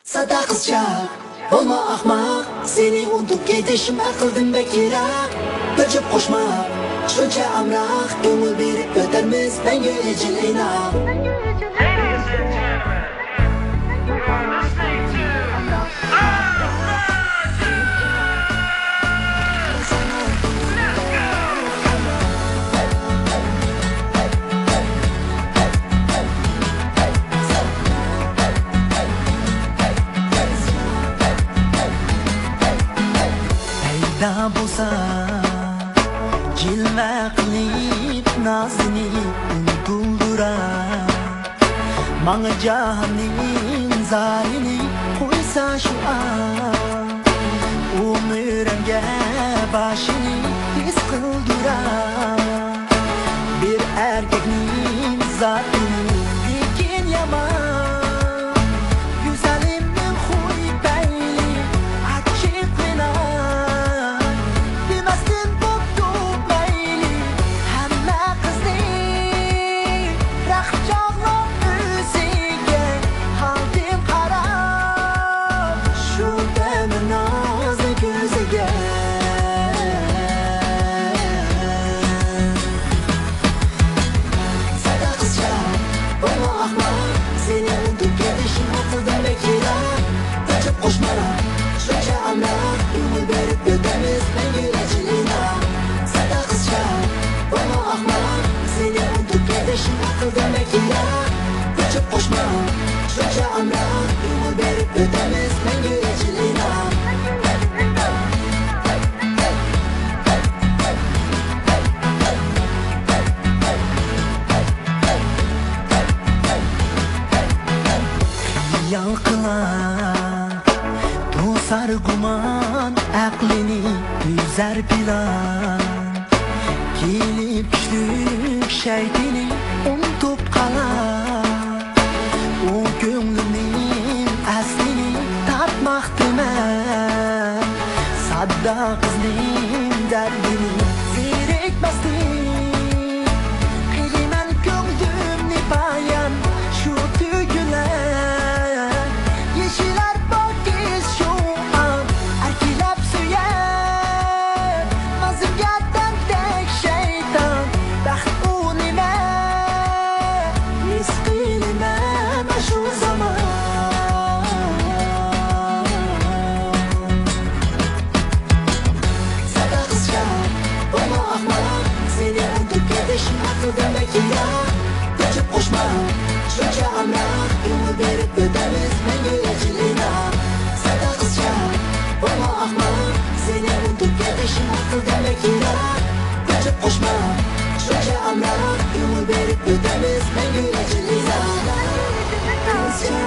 Sada kızca olma ahmak, seni unutup gidişim akıldım bekira. Bölçüp koşma şunca amrak, gönül berip ötermiz mengü ecil inak. Ladies and gentlemen, you're listening to Peyda bo'lsa jilva qilib nazini unutildirar, manga jahonning zarini qo'ysa shu an, umrimga boshini his qildirar. Bir erkekning zatini lekin yaman, güzelimning huy payli achchiqlinar. Demasdan bo'pti mayli hamma qizning rahchog'roq o'ziga haldim qarab, shu dami nozik ko'ziga. Sada qizcha bo'lma ahmoq, seni unutup ketishim aqldan bekira. Qochib qo'shma shuncha amrak, ko'ngil berib o'tamiz mengü ecil inak. Sada qizcha bo'lma ahmoq, seni unutup ketishim aqldan bekira. Qochib qo'shma shuncha amrak, ko'ngil berib o'tamiz mengü ecil inak. Yalqılar to'sar gumon aqlini yüzer plan, kelib tushlik shaytini unutib qalar. U ko'nglimning aslini topmoqdiman, sadda qizning dardini zerikmasdan qilaman ko'nglimni bayon. Shu tuyg'ular yeshilar pokiz shu an, arkilab suyar mazimga tantak shayton. Baxt u nima his qilaman shu zamon. Sada qizcha bo'lma ahmoq, seni unutib ketishim aqldan bekira. Qochib qo'shma shuncha amrak, ko'ngil berib o'tamiz mengü ecil inak. Sada qizcha bo'lma ahmoq, seni unutib ketishim aqldan bekira. Qochib qo'shma shuncha amrak, ko'ngil berib o'tamiz mengü ecil inak. Qizcha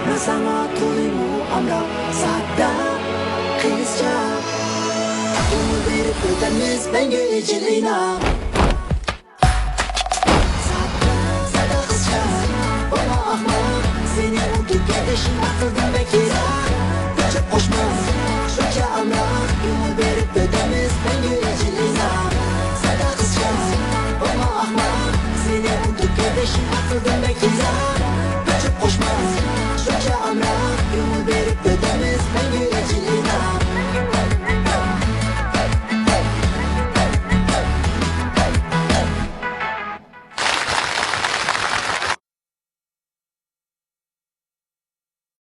nasama to'limu amrak, sada qizcha ko'ngil berib o'tamiz mengü ecil inak. Sada qizcha bo'lma ahmoq, seni unutup ketishim aqldan bekira.